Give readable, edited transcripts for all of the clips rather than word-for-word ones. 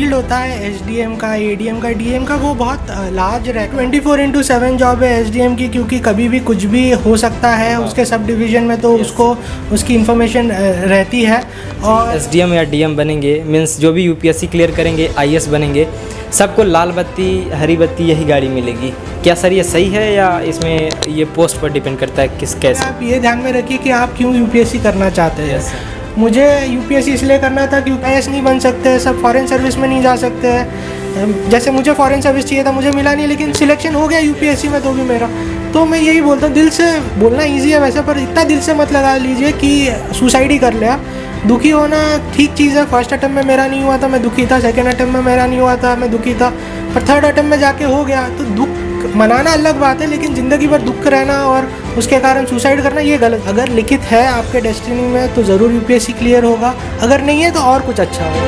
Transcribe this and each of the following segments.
Field होता है SDM का, एडीएम का, डीएम का, वो बहुत लार्ज है। 24/7 जॉब है एसडीएम की, क्योंकि कभी भी कुछ भी हो सकता है उसके सब डिवीज़न में, तो उसको उसकी इन्फॉर्मेशन रहती है। और एसडीएम या डीएम बनेंगे मीन्स जो भी यूपीएससी क्लियर करेंगे, आईएएस बनेंगे, सबको लाल बत्ती हरी बत्ती यही गाड़ी मिलेगी। क्या सर ये सही है या इसमें ये पोस्ट पर डिपेंड करता है किस कैसे? आप ये ध्यान में रखिए कि आप क्यों यूपीएससी करना चाहते हैं। Yes, मुझे यूपीएससी इसलिए करना था क्योंकि आईएएस नहीं बन सकते, सब फॉरेन सर्विस में नहीं जा सकते हैं। जैसे मुझे फॉरेन सर्विस चाहिए था, मुझे मिला नहीं, लेकिन सिलेक्शन हो गया यूपीएससी में, तो भी मेरा। तो मैं यही बोलता हूँ, दिल से बोलना ईजी है वैसे, पर इतना दिल से मत लगा लीजिए कि सुसाइड ही कर ले आप। दुखी होना ठीक चीज़ है। फर्स्ट अटैम्प्ट में मेरा नहीं हुआ था, मैं दुखी था। सेकेंड अटैम्प्ट में मेरा नहीं हुआ था, मैं दुखी था। पर थर्ड अटैम्प्ट में जाके हो गया, तो दुख मनाना अलग बात है, लेकिन ज़िंदगी भर दुख रहना और उसके कारण सुसाइड करना ये गलत। अगर लिखित है आपके डेस्टिनी में तो ज़रूर यूपीएससी क्लियर होगा, अगर नहीं है तो और कुछ अच्छा होगा।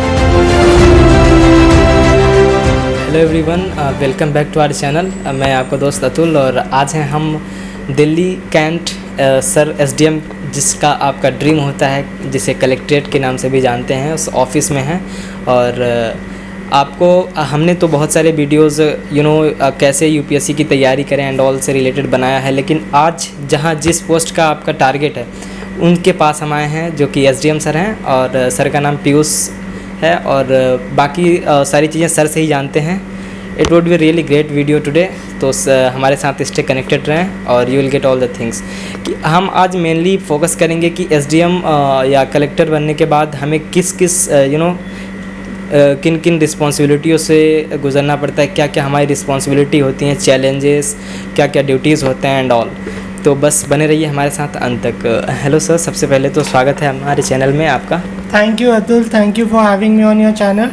Hello everyone, welcome back to our channel. मैं आपका दोस्त अतुल और आज हैं हम दिल्ली कैंट सर एसडीएम, जिसका आपका ड्रीम होता है, जिसे कलेक्ट्रेट के नाम से भी जानते हैं, उस ऑफिस में हैं। और आपको हमने तो बहुत सारे वीडियोस कैसे यूपीएससी की तैयारी करें एंड ऑल से रिलेटेड बनाया है, लेकिन आज जहां जिस पोस्ट का आपका टारगेट है उनके पास हम आए हैं, जो कि एसडीएम सर हैं। और सर का नाम पीयूष है और बाकी सारी चीज़ें सर से ही जानते हैं। It would be really great video today, तो हमारे साथ स्टे कनेक्टेड रहें और you will get all the things. कि हम आज मेनली फोकस करेंगे कि एसडीएम या कलेक्टर बनने के बाद हमें किस किस किन किन रिस्पॉन्सिबिलिटियों से गुजरना पड़ता है, क्या क्या हमारी रिस्पॉन्सिबिलिटी होती हैं, चैलेंजेस, क्या क्या ड्यूटीज़ होते हैं एंड ऑल। तो बस बने रहिए हमारे साथ अंत तक। हेलो सर, सबसे पहले तो स्वागत है हमारे चैनल में आपका। Thank you Atul, thank you for having me on your channel.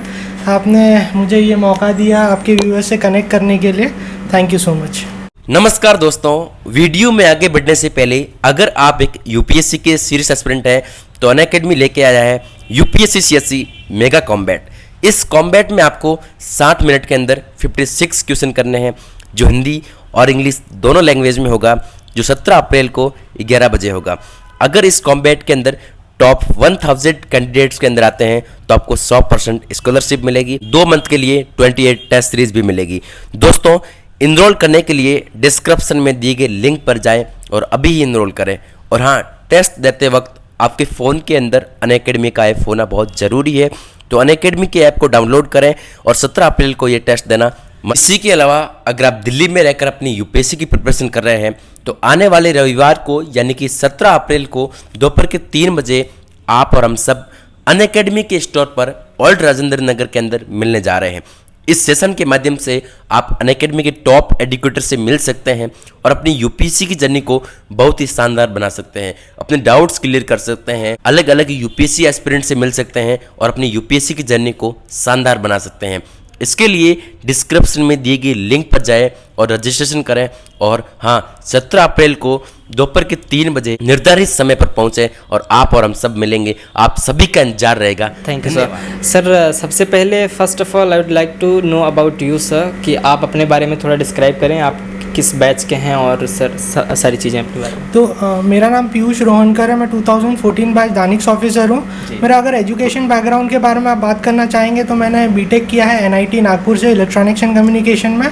आपने मुझे ये मौका दिया आपके व्यूअर्स से कनेक्ट करने के लिए, थैंक यू सो मच। नमस्कार दोस्तों, वीडियो में आगे बढ़ने से पहले अगर आप एक यूपीएससी के सीरियस एस्पिरेंट हैं तो अनअकैडमी लेके आया है यूपीएससी सीएससी मेगा कॉम्बैट। इस कॉम्बैट में आपको 60 मिनट के अंदर 56 क्वेश्चन करने हैं, जो हिंदी और इंग्लिश दोनों लैंग्वेज में होगा, जो 17 अप्रैल को 11 बजे होगा। अगर इस कॉम्बैट के अंदर टॉप 1000 कैंडिडेट्स के अंदर आते हैं तो आपको 100% स्कॉलरशिप मिलेगी। 2 मंथ के लिए 28 टेस्ट सीरीज भी मिलेगी। दोस्तों, इनरोल करने के लिए डिस्क्रिप्शन में दिए गए लिंक पर जाएं और अभी ही इनरोल करें। और हाँ, टेस्ट देते वक्त आपके फ़ोन के अंदर अनअकैडमी का ऐप होना बहुत ज़रूरी है, तो अनअकैडमी के ऐप को डाउनलोड करें और 17 अप्रैल को ये टेस्ट देना। इसी के अलावा अगर आप दिल्ली में रहकर अपनी यूपीएससी की प्रिपरेशन कर रहे हैं तो आने वाले रविवार को यानी कि 17 अप्रैल को दोपहर के 3 बजे आप और हम सब अनअकैडमी के स्टोर पर ओल्ड राजेंद्र नगर के अंदर मिलने जा रहे हैं। इस सेशन के माध्यम से आप अनअकैडमी के टॉप एजुकेटर से मिल सकते हैं और अपनी यूपीएससी की जर्नी को बहुत ही शानदार बना सकते हैं, अपने डाउट्स क्लियर कर सकते हैं, अलग अलग यूपीएससी एस्पिरेंट से मिल सकते हैं और अपनी यूपीएससी की जर्नी को शानदार बना सकते हैं। इसके लिए डिस्क्रिप्शन में दिए गए लिंक पर जाएं और रजिस्ट्रेशन करें। और हाँ, 17 अप्रैल को दोपहर के 3 बजे निर्धारित समय पर पहुंचे और आप और हम सब मिलेंगे। आप सभी का इंतजार रहेगा। Thank you sir. सर, सबसे पहले first of all I would like to know about you sir, कि आप अपने बारे में थोड़ा डिस्क्राइब करें, आप किस बैच के हैं और सर सारी चीज़ें अपने बारे में। तो मेरा नाम पीयूष रोहनकर है, मैं 2014 बैच दानिक्स ऑफिसर हूँ। मेरा अगर एजुकेशन बैकग्राउंड के बारे में आप बात करना चाहेंगे तो मैंने बीटेक किया है एनआईटी नागपुर से इलेक्ट्रॉनिक्स एंड कम्युनिकेशन में,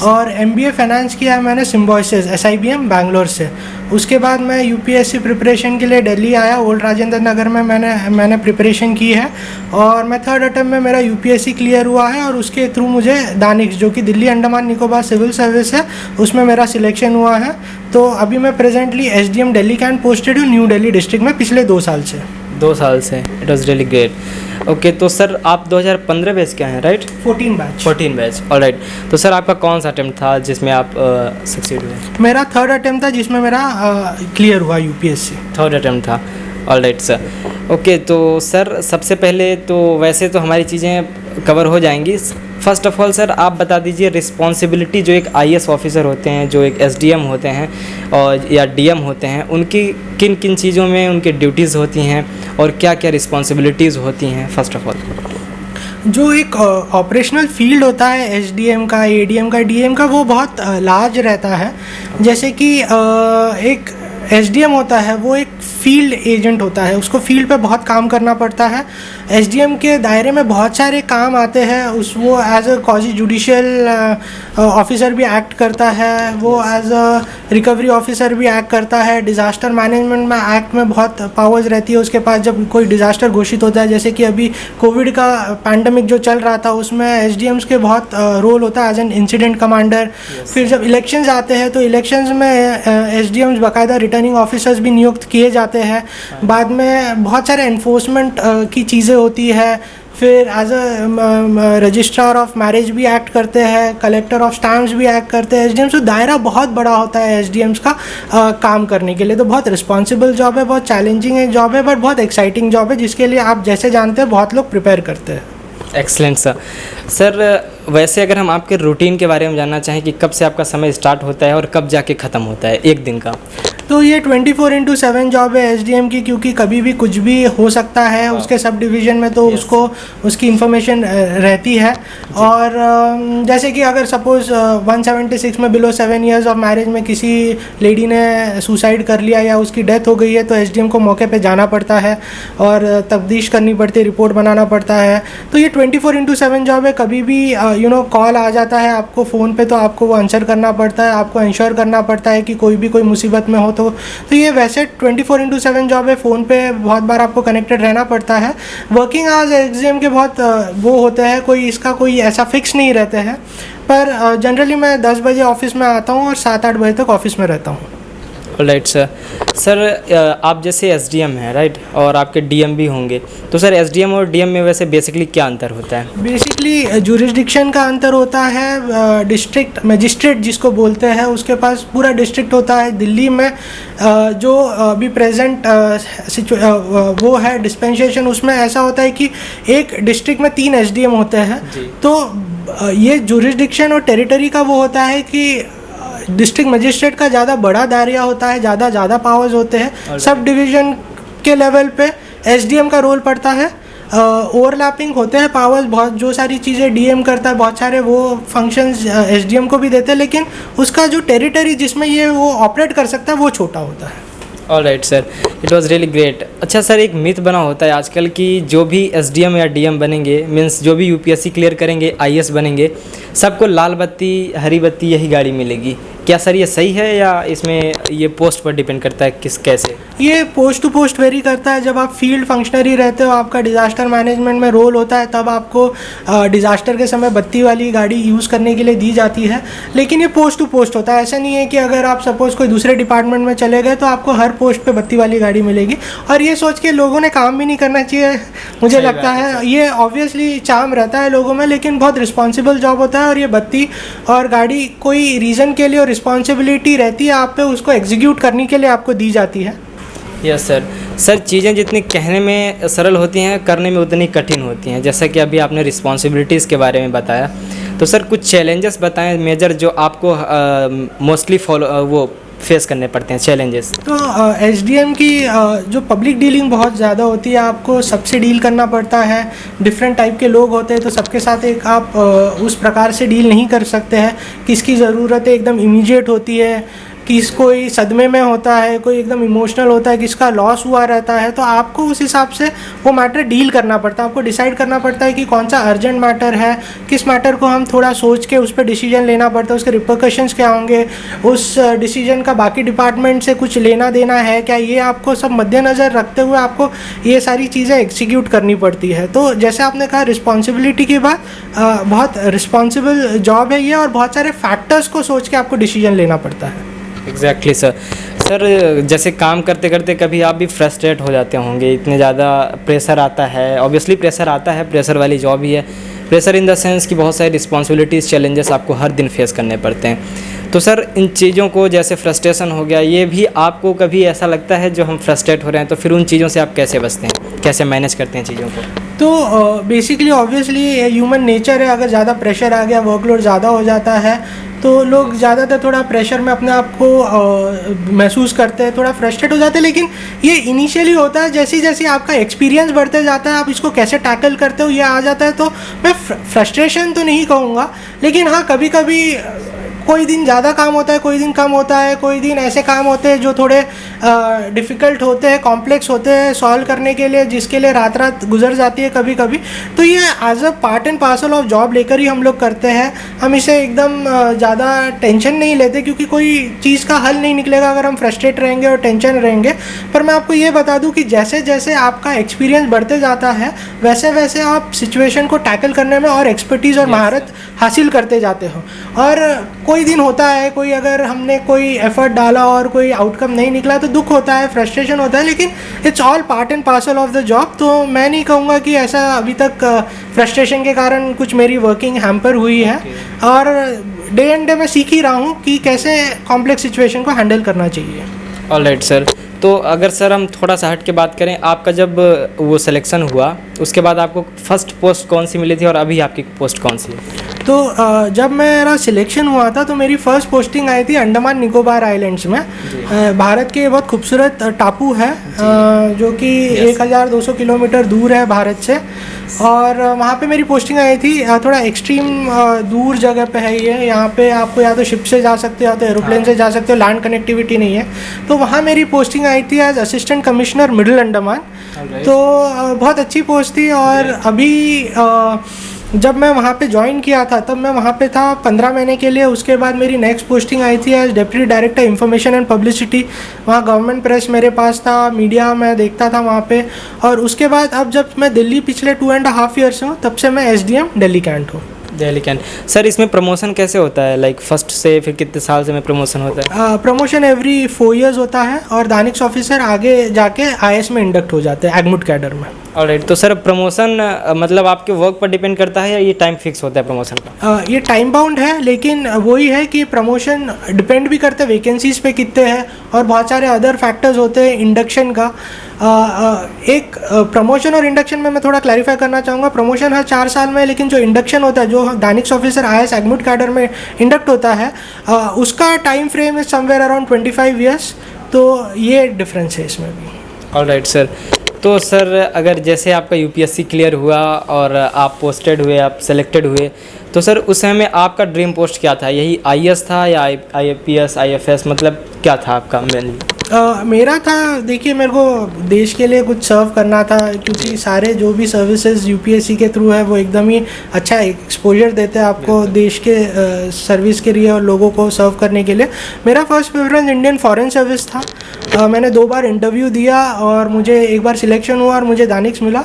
और एमबीए फाइनेंस किया है मैंने सिम्बोसिस SIBM बैंगलोर से। उसके बाद मैं यूपीएससी प्रिपरेशन के लिए दिल्ली आया, ओल्ड राजेंद्र नगर में मैंने प्रिपरेशन की है और मैं थर्ड अटेम्प्ट में मेरा यूपीएससी क्लियर हुआ है। और उसके थ्रू मुझे दानिक्स, जो कि दिल्ली अंडमान निकोबार सिविल सर्विस है, उसमें मेरा सिलेक्शन हुआ है। तो अभी मैं presently SDM Delhi cantt posted हूँ, न्यू दिल्ली डिस्ट्रिक्ट में, पिछले 2 साल से। 2 साल से, it was really great. Okay, तो सर आप 2015 बैच के हैं, राइट? 14 batch, all right. तो सर आपका कौन सा अटेम्प्ट था जिसमें आप सक्सीड हुए? मेरा थर्ड अटेम्प्ट था जिसमें मेरा क्लियर हुआ यूपीएससी। थर्ड अटेम्प्ट था, ऑल राइट सर। ओके, तो सर सबसे पहले तो वैसे तो हमारी चीज़ें कवर हो जाएंगी। फर्स्ट ऑफ ऑल सर आप बता दीजिए रिस्पॉन्सिबिलिटी जो एक आईएएस ऑफिसर होते हैं, जो एक एसडीएम होते हैं और या डीएम होते हैं, उनकी किन किन चीज़ों में उनकी ड्यूटीज़ होती हैं और क्या क्या रिस्पॉन्सिबिलिटीज़ होती हैं फर्स्ट ऑफ ऑल। जो एक ऑपरेशनल फील्ड होता है एसडीएम का, एडीएम का, डीएम का, वो बहुत लार्ज रहता है। जैसे कि एक एसडीएम होता है वो एक फील्ड एजेंट होता है, उसको फील्ड पे बहुत काम करना पड़ता है। एसडीएम के दायरे में बहुत सारे काम आते हैं, वो as a quasi judicial officer भी एक्ट करता है, वो एज अ रिकवरी ऑफिसर भी एक्ट करता है। डिज़ास्टर मैनेजमेंट में एक्ट में बहुत पावर्स रहती है उसके पास। जब कोई डिज़ास्टर घोषित होता है, जैसे कि अभी कोविड का पैंडमिक जो चल रहा था, उसमें एसडीएम्स के बहुत रोल होता है एज एन इंसिडेंट कमांडर। फिर जब इलेक्शंस आते हैं तो इलेक्शंस में एसडीएम्स बाकायदा रिटर्निंग ऑफिसर्स भी नियुक्त किए जाते हैं। बाद में बहुत सारे एनफोर्समेंट की चीज़ें होती है। फिर as a registrar of marriage भी एक्ट करते हैं, कलेक्टर ऑफ स्टैम्प्स भी एक्ट करते हैं एसडीएम्स। तो दायरा बहुत बड़ा होता है एसडीएम्स का काम करने के लिए। तो बहुत रिस्पॉन्सिबल जॉब है, बहुत चैलेंजिंग जॉब है, बट बहुत एक्साइटिंग जॉब है, जिसके लिए आप जैसे जानते हैं बहुत लोग प्रिपेयर करते हैं। Excellent sir. वैसे अगर हम आपके रूटीन के बारे में जानना चाहें कि कब से आपका समय स्टार्ट होता है और कब जाके ख़त्म होता है एक दिन का? तो ये 24/7 जॉब है एसडीएम की, क्योंकि कभी भी कुछ भी हो सकता है उसके सब डिवीज़न में, तो उसको उसकी इन्फॉर्मेशन रहती है। और जैसे कि अगर सपोज़ 176 में बिलो 7 इयर्स ऑफ मैरिज में किसी लेडी ने सुसाइड कर लिया या उसकी डेथ हो गई है, तो एसडीएम को मौके पे जाना पड़ता है और तफ्तीश करनी पड़ती है, रिपोर्ट बनाना पड़ता है। तो ये 24/7 जॉब है। कभी भी कॉल आ जाता है आपको फ़ोन पे, तो आपको वो आंसर करना पड़ता है, आपको इंश्योर करना पड़ता है कि कोई मुसीबत में हो तो ये वैसे 24/7 जॉब है। फ़ोन पे बहुत बार आपको कनेक्टेड रहना पड़ता है। वर्किंग आवर्स एसडीएम के बहुत वो होते हैं, कोई ऐसा फिक्स नहीं रहते हैं, पर जनरली मैं 10 बजे ऑफिस में आता हूँ और 7-8 बजे तक ऑफिस में रहता हूँ। राइट सर, आप जैसे एसडीएम हैं, राइट, और आपके डीएम भी होंगे, तो सर एसडीएम और डीएम में वैसे बेसिकली क्या अंतर होता है? बेसिकली जुरिस्डिक्शन का अंतर होता है। डिस्ट्रिक्ट मजिस्ट्रेट जिसको बोलते हैं, उसके पास पूरा डिस्ट्रिक्ट होता है। दिल्ली में जो अभी प्रेजेंट वो है डिस्पेंसेशन, उसमें ऐसा होता है कि एक डिस्ट्रिक्ट में 3 एसडीएम होते हैं। तो ये जुरिस्डिक्शन और टेरिटरी का वो होता है कि डिस्ट्रिक्ट मजिस्ट्रेट का ज़्यादा बड़ा दायरा होता है, ज़्यादा पावर्स होते हैं। सब डिवीज़न के लेवल पे एसडीएम का रोल पड़ता है। ओवरलैपिंग होते हैं पावर्स, बहुत जो सारी चीज़ें डीएम करता है, बहुत सारे वो फंक्शंस एसडीएम को भी देते हैं, लेकिन उसका जो टेरिटरी जिसमें ये वो ऑपरेट कर सकता है वो छोटा होता है। Alright sir, it was really great. अच्छा सर, एक मिथ बना होता है आजकल कि जो भी एसडीएम या डीएम बनेंगे, मीन्स जो भी यूपीएससी क्लियर करेंगे, आईएएस बनेंगे, सबको लाल बत्ती हरी बत्ती यही गाड़ी मिलेगी। क्या सर ये सही है या इसमें ये पोस्ट पर डिपेंड करता है कैसे? ये पोस्ट टू पोस्ट वेरी करता है। जब आप फील्ड फंक्शनरी रहते हो, आपका डिज़ास्टर मैनेजमेंट में रोल होता है, तब आपको डिज़ास्टर के समय बत्ती वाली गाड़ी यूज़ करने के लिए दी जाती है। लेकिन ये पोस्ट टू पोस्ट होता है। ऐसा नहीं है कि अगर आप सपोज़ कोई दूसरे डिपार्टमेंट में चले गए तो आपको हर पोस्ट पे बत्ती वाली गाड़ी मिलेगी। और ये सोच के लोगों ने काम भी नहीं करना चाहिए, मुझे लगता है। ये ऑब्वियसली चार्म रहता है लोगों में, लेकिन बहुत रिस्पॉन्सिबल जॉब होता है। और ये बत्ती और गाड़ी कोई रीज़न के लिए और रिस्पॉन्सिबिलिटी रहती है आप पे, उसको एग्जीक्यूट करने के लिए आपको दी जाती है। यस सर, चीज़ें जितनी कहने में सरल होती हैं, करने में उतनी कठिन होती हैं। जैसा कि अभी आपने रिस्पॉन्सिबिलिटीज़ के बारे में बताया, तो सर कुछ चैलेंजेस बताएं मेजर जो आपको मोस्टली वो फेस करने पड़ते हैं चैलेंजेस। तो एसडीएम की जो पब्लिक डीलिंग बहुत ज़्यादा होती है, आपको सबसे डील करना पड़ता है। डिफरेंट टाइप के लोग होते हैं, तो सबके साथ एक आप उस प्रकार से डील नहीं कर सकते हैं। किसकी ज़रूरत है एकदम इमीडिएट होती है, कोई सदमे में होता है, कोई एकदम इमोशनल होता है, किसका लॉस हुआ रहता है। तो आपको उस हिसाब से वो मैटर डील करना पड़ता है। आपको डिसाइड करना पड़ता है कि कौन सा अर्जेंट मैटर है, किस मैटर को हम थोड़ा सोच के उस पर डिसीजन लेना पड़ता है, उसके रिपरकशंस क्या होंगे, उस डिसीजन का बाकी डिपार्टमेंट से कुछ लेना देना है क्या, ये आपको सब मद्देनज़र रखते हुए आपको ये सारी चीज़ें एग्जीक्यूट करनी पड़ती है। तो जैसे आपने कहा रिस्पॉन्सिबिलिटी की बात, बहुत रिस्पॉन्सिबल जॉब है ये, और बहुत सारे फैक्टर्स को सोच के आपको डिसीजन लेना पड़ता है। एग्जैक्टली सर, जैसे काम करते करते कभी आप भी फ्रस्ट्रेट हो जाते होंगे, इतने ज़्यादा प्रेशर आता है। ऑब्वियसली प्रेशर आता है, प्रेशर वाली जॉब ही है। प्रेशर इन द सेंस कि बहुत सारी रिस्पॉन्सिबिलिटीज़, चैलेंजेस आपको हर दिन फेस करने पड़ते हैं। तो सर इन चीज़ों को, जैसे फ्रस्ट्रेशन हो गया, ये भी आपको कभी ऐसा लगता है जो हम फ्रस्ट्रेट हो रहे हैं, तो फिर उन चीज़ों से आप कैसे बचते हैं, कैसे मैनेज करते हैं चीज़ों को? तो बेसिकली ऑब्वियसली ह्यूमन नेचर है, अगर ज़्यादा प्रेशर आ गया, वर्कलोड ज़्यादा हो जाता है, तो लोग ज़्यादातर थोड़ा प्रेशर में अपने आप को महसूस करते हैं, थोड़ा फ्रस्ट्रेट हो जाते हैं। लेकिन ये इनिशियली होता है, जैसे जैसे आपका एक्सपीरियंस बढ़ते जाता है, आप इसको कैसे टैकल करते हो ये आ जाता है। तो मैं फ्रस्ट्रेशन तो नहीं कहूँगा, लेकिन हाँ कभी कभी कोई दिन ज़्यादा काम होता है, कोई दिन कम होता है, कोई दिन ऐसे काम होते हैं जो थोड़े डिफ़िकल्ट होते हैं, कॉम्प्लेक्स होते हैं सॉल्व करने के लिए, जिसके लिए रात रात गुजर जाती है कभी कभी। तो ये as a part and parcel of job लेकर ही हम लोग करते हैं। हम इसे एकदम ज़्यादा टेंशन नहीं लेते, क्योंकि कोई चीज़ का हल नहीं निकलेगा अगर हम फ्रस्ट्रेट रहेंगे और टेंशन रहेंगे। पर मैं आपको ये बता दूं कि जैसे जैसे आपका एक्सपीरियंस बढ़ते जाता है, वैसे वैसे आप सिचुएशन को टैकल करने में और एक्सपर्टीज़ और महारत हासिल करते जाते हो। और कोई दिन होता है, कोई अगर हमने कोई एफर्ट डाला और कोई आउटकम नहीं निकला तो दुख होता है, फ्रस्ट्रेशन होता है, लेकिन it's all part and parcel of the job. तो मैं नहीं कहूँगा कि ऐसा अभी तक फ्रस्ट्रेशन के कारण कुछ मेरी वर्किंग हैम्पर हुई है। और डे एंड डे मैं सीख ही रहा हूँ कि कैसे कॉम्प्लेक्स सिचुएशन को हैंडल करना चाहिए। ऑलराइट सर, तो अगर सर हम थोड़ा सा हट के बात करें, आपका जब वो सिलेक्शन हुआ उसके बाद आपको फर्स्ट पोस्ट कौन सी मिली थी और अभी आपकी पोस्ट कौन सी है? तो जब मेरा सिलेक्शन हुआ था तो मेरी फ़र्स्ट पोस्टिंग आई थी अंडमान निकोबार आइलैंड्स में। भारत के बहुत खूबसूरत टापू है जो कि 1200 किलोमीटर दूर है भारत से, और वहाँ पे मेरी पोस्टिंग आई थी। थोड़ा एक्सट्रीम दूर जगह पे है ये, यहाँ पे आपको या तो शिप से जा सकते हो या तो एरोप्लेन से जा सकते हो, लैंड कनेक्टिविटी नहीं है। तो वहाँ मेरी पोस्टिंग आई थी as assistant commissioner middle Andaman. तो बहुत अच्छी पोस्ट थी। और अभी जब मैं वहाँ पे ज्वाइन किया था तब मैं वहाँ पे था 15 महीने के लिए। उसके बाद मेरी नेक्स्ट पोस्टिंग आई थी as deputy director information and publicity. वहाँ गवर्नमेंट प्रेस मेरे पास था, मीडिया मैं देखता था वहाँ पे। और उसके बाद अब जब मैं दिल्ली पिछले 2.5 ईयर्स हूँ, तब से मैं SDM दिल्ली कैंट हूँ। दिल्ली कैंट। सर इसमें प्रमोशन कैसे होता है, लाइक फर्स्ट से फिर कितने साल से में प्रमोशन होता है? प्रमोशन एवरी 4 ईयर्स होता है और दानिक्स ऑफिसर आगे जाके IS में इंडक्ट हो जाते हैं एग्मुट कैडर में। ऑलराइट, तो सर प्रमोशन मतलब आपके वर्क पर डिपेंड करता है या ये टाइम फिक्स होता है प्रमोशन का? ये टाइम बाउंड है, लेकिन वही है कि प्रमोशन डिपेंड भी करते हैं वैकेंसीज पे कितने हैं और बहुत सारे अदर फैक्टर्स होते हैं इंडक्शन का। एक प्रमोशन और इंडक्शन में मैं थोड़ा क्लैरिफाई करना चाहूँगा। प्रमोशन हर 4 साल में, लेकिन जो इंडक्शन होता है, जो दानिक्स ऑफिसर IS एग्मुट कैडर में इंडक्ट होता है, उसका time frame is somewhere around 25 years. तो ये डिफरेंस है इसमें भी। ऑलराइट सर, तो सर अगर जैसे आपका UPSC क्लियर हुआ और आप पोस्टेड हुए, आप सेलेक्टेड हुए, तो सर उस समय में आपका ड्रीम पोस्ट क्या था? यही IS था या IPS IFS, मतलब क्या था आपका मेनली? मेरा था, देखिए मेरे को देश के लिए कुछ सर्व करना था, क्योंकि सारे जो भी सर्विसेज UPSC के थ्रू है वो एकदम ही अच्छा एक्सपोजर देते हैं आपको देश के सर्विस के लिए और लोगों को सर्व करने के लिए। मेरा first preference Indian foreign service था। मैंने 2 बार इंटरव्यू दिया और मुझे एक बार सिलेक्शन हुआ और मुझे दानिक्स मिला।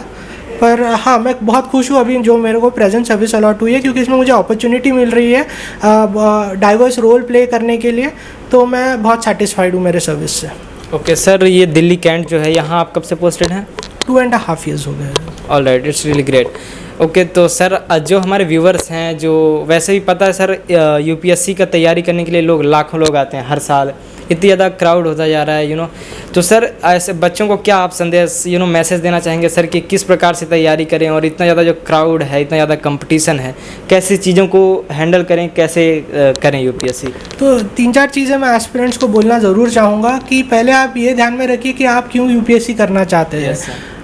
पर हाँ, मैं बहुत खुश हूँ अभी जो मेरे को प्रेजेंट सर्विस अलॉट हुई है, क्योंकि इसमें मुझे अपॉर्चुनिटी मिल रही है डाइवर्स रोल प्ले करने के लिए। तो मैं बहुत सेटिस्फाइड हूँ मेरे सर्विस से। ओके सर, ये दिल्ली कैंट जो है, यहाँ आप कब से पोस्टेड हैं? 2.5 ईयर्स हो गए। Alright, it's really great. Okay, तो सर जो हमारे व्यूवर्स हैं, जो वैसे भी पता है सर UPSC का तैयारी करने के लिए लाखों लोग आते हैं हर साल, इतनी ज़्यादा क्राउड होता जा रहा है तो सर ऐसे बच्चों को क्या आप संदेश मैसेज देना चाहेंगे सर कि किस प्रकार से तैयारी करें, और इतना ज़्यादा जो क्राउड है, इतना ज़्यादा कंपटीशन है, कैसे चीज़ों को हैंडल करें, कैसे करें UPSC? तो 3-4 चीज़ें मैं एस्पिरेंट्स को बोलना ज़रूर चाहूँगा कि पहले आप ये ध्यान में रखिए कि आप क्यों UPSC करना चाहते हैं।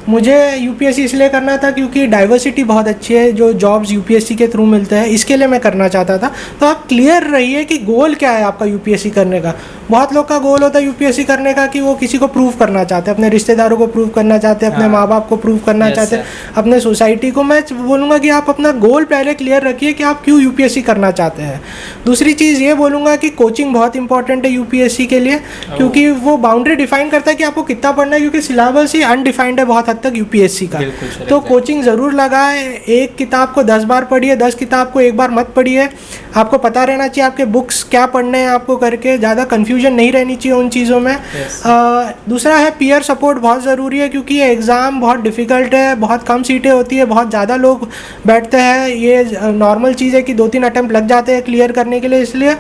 मुझे UPSC इसलिए करना था क्योंकि डाइवर्सिटी बहुत अच्छी है, जो जॉब्स UPSC के थ्रू मिलते हैं, इसके लिए मैं करना चाहता था। तो आप क्लियर रहिए कि गोल क्या है आपका UPSC करने का। बहुत लोग का गोल होता है UPSC करने का कि वो किसी को प्रूव करना चाहते हैं, अपने रिश्तेदारों को प्रूव करना चाहते हैं, अपने माँ बाप को प्रूव करना चाहते हैं, अपने सोसाइटी को। मैं बोलूँगा कि आप अपना गोल पहले क्लियर रखिए कि आप क्यों UPSC करना चाहते हैं। दूसरी चीज़ ये बोलूँगा कि कोचिंग बहुत इंपॉर्टेंट है UPSC के लिए, क्योंकि वो बाउंड्री डिफाइन करता है कि आपको कितना पढ़ना है, क्योंकि सिलेबस ही अनडिफाइंड है बहुत हद तक UPSC का। तो कोचिंग ज़रूर लगाए। एक किताब को 10 बार पढ़िए, 10 किताब को एक बार मत पढ़िए। आपको पता रहना चाहिए आपके बुक्स क्या पढ़ने हैं आपको करके, ज़्यादा कन्फ्यूजन नहीं रहनी चाहिए उन चीज़ों में। दूसरा है पीयर सपोर्ट बहुत ज़रूरी है, क्योंकि ये एग्ज़ाम बहुत डिफ़िकल्ट है, बहुत कम सीटें होती है, बहुत ज़्यादा लोग बैठते हैं। ये नॉर्मल चीज़ है कि 2-3 अटैम्प्ट लग जाते हैं क्लियर करने के लिए, इसलिए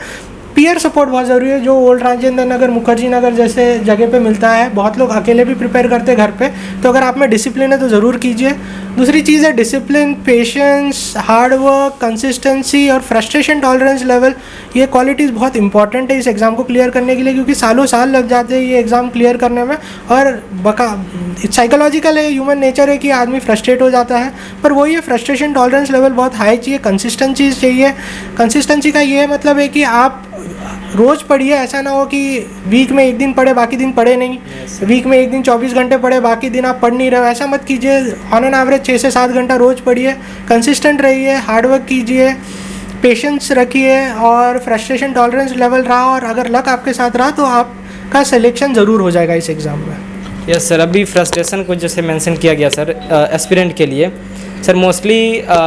पीयर सपोर्ट बहुत ज़रूरी है, जो ओल्ड राजेंद्र नगर, मुखर्जी नगर जैसे जगह पे मिलता है। बहुत लोग अकेले भी प्रिपेयर करते हैं घर पे, तो अगर आप में डिसिप्लिन है तो ज़रूर कीजिए। दूसरी चीज़ है discipline, patience, hard work, consistency और फ्रस्ट्रेशन टॉलरेंस लेवल। ये क्वालिटीज़ बहुत इंपॉर्टेंट है इस एग्ज़ाम को क्लियर करने के लिए, क्योंकि सालों साल लग जाते हैं ये एग्ज़ाम क्लियर करने में। और साइकोलॉजिकल है, ह्यूमन नेचर है कि आदमी फ्रस्ट्रेट हो जाता है, पर वही है फ्रस्ट्रेशन टॉलरेंस लेवल बहुत हाई चाहिए, कंसिस्टेंसी चाहिए। कंसिस्टेंसी का ये मतलब है कि आप रोज़ पढ़िए, ऐसा ना हो कि वीक में एक दिन पढ़े बाकी दिन पढ़े नहीं, वीक में एक दिन 24 घंटे पढ़े बाकी दिन आप पढ़ नहीं रहे हो, ऐसा मत कीजिए। ऑन एन एवरेज 6 से 7 घंटा रोज़ पढ़िए, कंसिस्टेंट रहिए, हार्डवर्क कीजिए, पेशेंस रखिए और फ्रस्ट्रेशन टॉलरेंस लेवल रहा और अगर लक आपके साथ रहा तो आपका सिलेक्शन ज़रूर हो जाएगा इस एग्ज़ाम में। यस सर, अभी फ्रस्ट्रेशन को जैसे मेंशन किया गया सर एस्पिरेंट के लिए, सर मोस्टली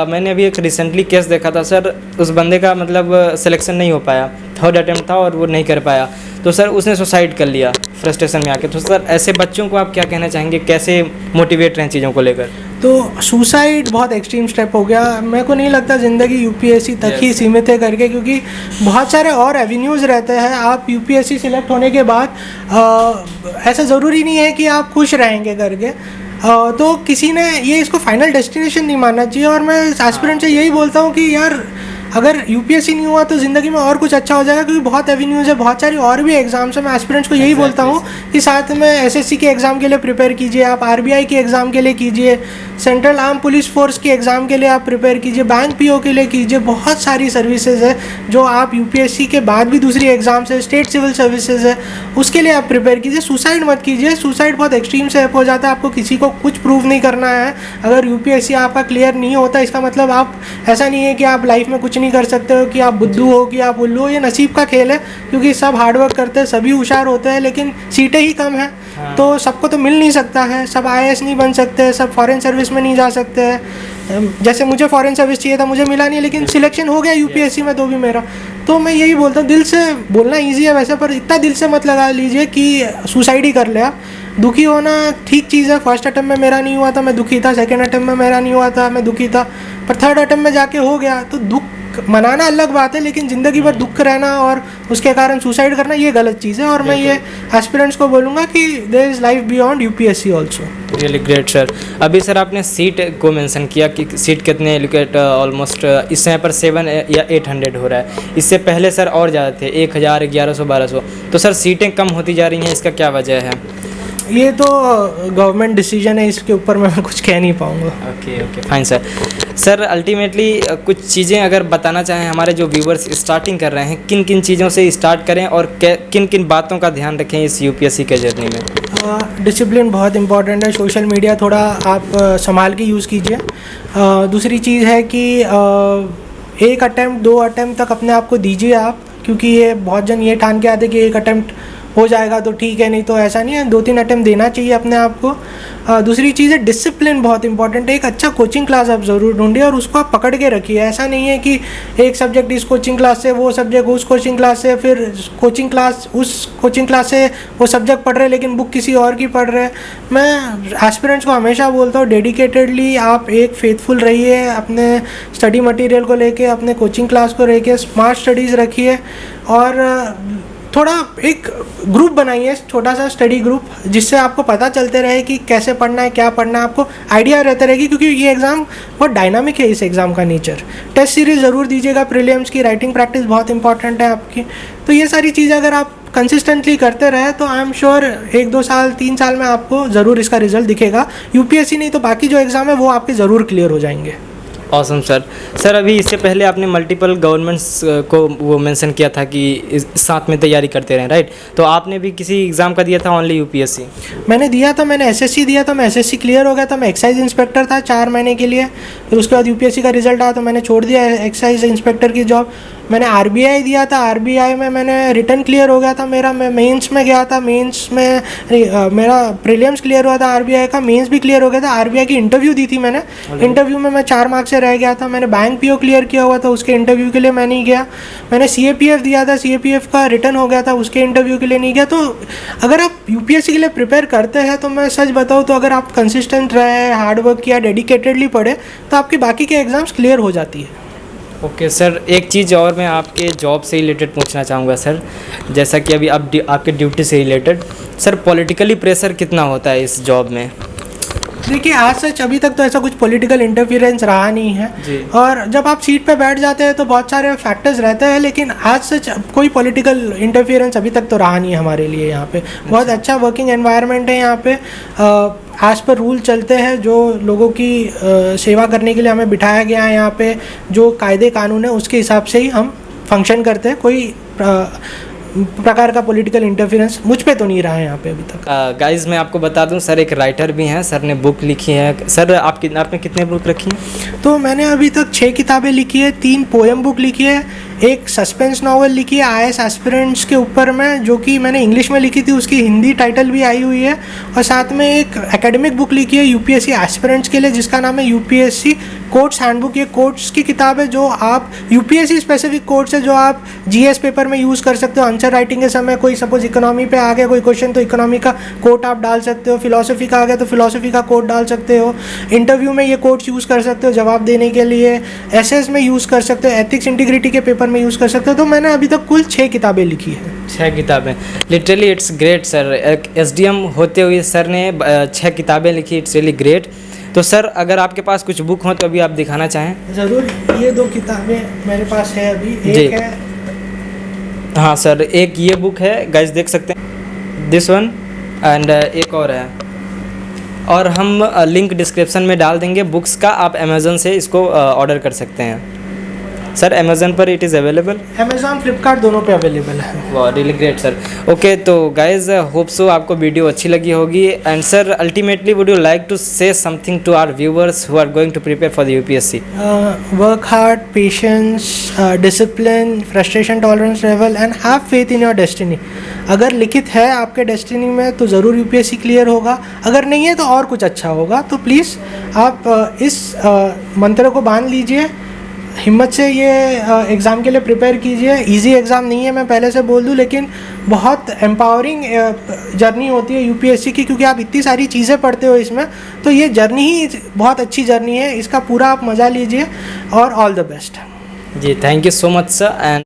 मैंने अभी एक रिसेंटली केस देखा था सर, उस बंदे का मतलब सिलेक्शन नहीं हो पाया, थर्ड अटेम्प्ट था और वो नहीं कर पाया, तो सर उसने सुसाइड कर लिया फ्रस्ट्रेशन में आके। तो सर ऐसे बच्चों को आप क्या कहना चाहेंगे, कैसे मोटिवेट रहें चीज़ों को लेकर? तो सुसाइड बहुत एक्सट्रीम स्टेप हो गया, मेरे को नहीं लगता ज़िंदगी यूपीएससी तक ही सीमित है करके, क्योंकि बहुत सारे और एवेन्यूज़ रहते हैं। आप यूपीएससी सिलेक्ट होने के बाद ऐसा ज़रूरी नहीं है कि आप खुश रहेंगे करके, तो किसी ने ये इसको फाइनल डेस्टिनेशन नहीं मानना चाहिए। और मैं एस्पिरेंट से यही बोलता हूँ कि यार अगर यूपीएससी नहीं हुआ तो ज़िंदगी में और कुछ अच्छा हो जाएगा, क्योंकि बहुत एवेन्यूज़ है, बहुत सारी और भी एग्ज़ाम्स है। मैं एस्पिरेंट्स को यही बोलता हूँ कि साथ में एसएससी के एग्ज़ाम के लिए प्रिपेयर कीजिए, आप आरबीआई के एग्ज़ाम के लिए कीजिए, सेंट्रल आर्म पुलिस फोर्स के एग्ज़ाम के लिए आप प्रिपेयर कीजिए, बैंक पीओ के लिए कीजिए। बहुत सारी सर्विसेज है जो आप यूपीएससी के बाद भी दूसरी एग्ज़ाम्स है, स्टेट सिविल सर्विसेज है, उसके लिए आप प्रिपेयर कीजिए। सुसाइड मत कीजिए, सुसाइड बहुत एक्सट्रीम स्टेप हो जाता है, आपको किसी को कुछ प्रूव नहीं करना है। अगर यूपीएससी आपका क्लियर नहीं होता इसका मतलब आप ऐसा नहीं है कि आप लाइफ में कुछ नहीं कर सकते हो, कि आप बुद्धू हो, कि आप उल्लू हो। ये नसीब का खेल है, क्योंकि सब हार्डवर्क करते हैं, सभी होशियार होते हैं, लेकिन सीटें ही कम हैं। तो सबको तो मिल नहीं सकता है, सब आईएएस नहीं बन सकते, सब फॉरेन सर्विस में नहीं जा सकते हैं। जैसे मुझे फॉरेन सर्विस चाहिए था, मुझे मिला नहीं, लेकिन सिलेक्शन हो गया यूपीएससी में तो भी मेरा। तो मैं यही बोलता हूँ, दिल से बोलना ईजी है वैसे, पर इतना दिल से मत लगा लीजिए कि सुसाइड ही कर ले आप। दुखी होना ठीक चीज़ है, फर्स्ट अटेम्प्ट में मेरा नहीं हुआ था, मैं दुखी था, सेकेंड अटेम्प्ट में मेरा नहीं हुआ था, मैं दुखी था, पर थर्ड अटेम्प्ट में जाके हो गया। तो दुख मनाना अलग बात है, लेकिन ज़िंदगी भर दुख रहना और उसके कारण सुसाइड करना ये गलत चीज़ है। और मैं ये एस्पिरेंट्स को बोलूँगा कि there is life beyond UPSC also. Really great sir. अभी सर आपने सीट को मेंशन किया कि सीट कितने एलोकेट, ऑलमोस्ट इस समय पर 7 या 800 हो रहा है। इससे पहले सर और ज़्यादा थे, 1000, 1100, 1200। तो सर सीटें कम होती जा रही हैं, इसका क्या वजह है? ये तो गवर्नमेंट डिसीजन है, इसके ऊपर मैं कुछ कह नहीं पाऊँगा। Okay fine sir. Sir ultimately कुछ चीज़ें अगर बताना चाहें हमारे जो व्यूवर्स स्टार्टिंग कर रहे हैं, किन किन चीज़ों से स्टार्ट करें और किन किन बातों का ध्यान रखें इस यूपीएससी के जर्नी में? डिसिप्लिन बहुत इंपॉर्टेंट है, सोशल मीडिया थोड़ा आप संभाल के यूज़ कीजिए। दूसरी चीज़ है कि 1 अटैम्प्ट 2 अटैम्प्ट तक अपने आप को दीजिए आप, क्योंकि ये बहुत जन ये ठान के आते कि 1 अटैम्प्ट हो जाएगा तो ठीक है, नहीं तो ऐसा नहीं है, 2-3 अटैम्प्ट देना चाहिए अपने आप को। दूसरी चीज़ है डिसिप्लिन बहुत इंपॉर्टेंट है। एक अच्छा कोचिंग क्लास आप ज़रूर ढूंढिए और उसको आप पकड़ के रखिए। ऐसा नहीं है कि एक सब्जेक्ट इस कोचिंग क्लास से, वो सब्जेक्ट उस कोचिंग क्लास से, फिर कोचिंग क्लास उस कोचिंग क्लास से वो सब्जेक्ट पढ़ रहे लेकिन बुक किसी और की पढ़ रहे। मैं एस्पिरेंट्स को हमेशा बोलता हूँ डेडिकेटेडली आप एक फेथफुल रहिए अपने स्टडी मटेरियल को लेके, अपने कोचिंग क्लास को लेके, स्मार्ट स्टडीज़ रखिए और थोड़ा एक ग्रुप बनाइए, छोटा सा स्टडी ग्रुप, जिससे आपको पता चलते रहे कि कैसे पढ़ना है, क्या पढ़ना है, आपको आइडिया रहता रहेगी। क्योंकि ये एग्ज़ाम बहुत डायनामिक है, इस एग्ज़ाम का नेचर। टेस्ट सीरीज़ ज़रूर दीजिएगा, प्रीलिम्स की राइटिंग प्रैक्टिस बहुत इंपॉर्टेंट है आपकी। तो ये सारी चीज़ें अगर आप कंसिस्टेंटली करते रहे तो आई एम श्योर 1-2 साल 3 साल में आपको ज़रूर इसका रिजल्ट दिखेगा। यूपीएससी नहीं तो बाकी जो एग्ज़ाम है वो आपके ज़रूर क्लियर हो जाएंगे। Awesome sir. सर अभी इससे पहले आपने मल्टीपल गवर्नमेंट्स को वो मेंशन किया था कि साथ में तैयारी करते रहें, राइट? तो आपने भी किसी एग्ज़ाम का दिया था ओनली यूपीएससी? मैंने दिया था, मैंने एसएससी दिया था, मैं एसएससी क्लियर हो गया था, मैं एक्साइज इंस्पेक्टर था 4 महीने के लिए। फिर उसके बाद यूपीएससी का रिजल्ट आया तो मैंने छोड़ दिया एक्साइज इंस्पेक्टर की जॉब। मैंने आरबीआई दिया था, आरबीआई में मैंने रिटर्न क्लियर हो गया था मेरा, मैं मेंस में गया था, मेंस में मेरा प्रीलिम्स क्लियर हुआ था आरबीआई का, मेंस भी क्लियर हो गया था। आरबीआई की इंटरव्यू दी थी मैंने, इंटरव्यू में मैं 4 मार्क्स से रह गया था। मैंने बैंक पीओ क्लियर किया हुआ था, उसके इंटरव्यू के लिए मैं नहीं गया। मैंने सीएपीएफ दिया था, सीएपीएफ का रिटर्न हो गया था, उसके इंटरव्यू के लिए नहीं गया। तो अगर आप यूपीएससी के लिए प्रिपेयर करते हैं तो मैं सच बताऊँ तो अगर आप कंसिस्टेंट रहे, हार्डवर्क किया, डेडिकेटेडली पढ़े तो आपकी बाकी के एग्ज़ाम्स क्लियर हो जाती है। ओके सर, एक चीज़ और मैं आपके जॉब से रिलेटेड पूछना चाहूँगा सर, जैसा कि अभी आप आपके ड्यूटी से रिलेटेड, सर पॉलिटिकली प्रेशर कितना होता है इस जॉब में? देखिए आज सच अभी तक तो ऐसा कुछ पॉलिटिकल इंटरफेरेंस रहा नहीं है जी। और जब आप सीट पे बैठ जाते हैं तो बहुत सारे फैक्टर्स रहते हैं, लेकिन आज सच कोई पॉलिटिकल इंटरफेरेंस अभी तक तो रहा नहीं है हमारे लिए। यहाँ पे बहुत अच्छा वर्किंग एनवायरनमेंट है, यहाँ पे एज पर रूल चलते हैं, जो लोगों की सेवा करने के लिए हमें बिठाया गया है। यहाँ पे जो कायदे कानून है उसके हिसाब से ही हम फंक्शन करते हैं। कोई प्रकार का पॉलिटिकल इंटरफेरेंस मुझ पे तो नहीं रहा है यहाँ पे अभी तक। गाइस मैं आपको बता दूं सर एक राइटर भी हैं, सर ने बुक लिखी है। सर आपने कितने बुक रखी हैं? तो मैंने अभी तक 6 किताबें लिखी है, 3 पोएम बुक लिखी है, एक सस्पेंस नॉवल लिखी है IAS एस्पिरेंट्स के ऊपर में, जो कि मैंने इंग्लिश में लिखी थी, उसकी हिंदी टाइटल भी आई हुई है, और साथ में एक एकेडमिक बुक लिखी है UPSC एस्पिरेंट्स के लिए जिसका नाम है UPSC कोर्ट्स हैंडबुक। ये कोर्ट्स की किताब है जो आप UPSC स्पेसिफिक कोर्ट्स है जो आप GS पेपर में यूज़ कर सकते हो। आंसर राइटिंग के समय कोई सपोज इकोनॉमी पे आ गया कोई क्वेश्चन तो इकोनॉमी का कोट आप डाल सकते हो, फिलोसफी का आ गया तो फिलोसफी का कोट डाल सकते हो, इंटरव्यू में ये कोट्स यूज़ कर सकते हो जवाब देने के लिए, एसेस में यूज़ कर सकते हो, एथिक्स इंटीग्रिटी के पेपर में यूज़ कर सकते हो। तो मैंने अभी तक कुल 6 किताबें लिखी है। 6 किताबें, लिटरली इट्स ग्रेट सर। एक SDM होते हुए सर ने 6 किताबें लिखी, इट्स रियली ग्रेट। तो सर अगर आपके पास कुछ बुक हो तो अभी आप दिखाना चाहें। ज़रूर, ये 2 किताबें मेरे पास है अभी, एक है, हाँ सर, एक ये बुक है गाइस देख सकते हैं, दिस वन, एंड एक और है, और हम लिंक डिस्क्रिप्शन में डाल देंगे बुक्स का। आप अमेज़न से इसको ऑर्डर कर सकते हैं। सर अमेज़न पर it is available, Amazon Flipkart दोनों पे अवेलेबल है। वाह रियली ग्रेट सर। ओके तो गाइज होप सो आपको वीडियो अच्छी लगी होगी, and sir ultimately would you like to say something to our viewers who are going to prepare for the UPSC? Work hard, patience, discipline, frustration tolerance level and have faith in your destiny. अगर लिखित है आपके destiny में तो ज़रूर UPSC clear होगा, अगर नहीं है तो और कुछ अच्छा होगा। तो प्लीज़ आप इस मंत्र को बांध लीजिए, हिम्मत से ये एग्ज़ाम के लिए प्रिपेयर कीजिए। इजी एग्ज़ाम नहीं है मैं पहले से बोल दूं, लेकिन बहुत एम्पावरिंग जर्नी होती है UPSC की, क्योंकि आप इतनी सारी चीज़ें पढ़ते हो इसमें। तो ये जर्नी ही बहुत अच्छी जर्नी है, इसका पूरा आप मज़ा लीजिए और ऑल द बेस्ट। जी thank you so much sir. And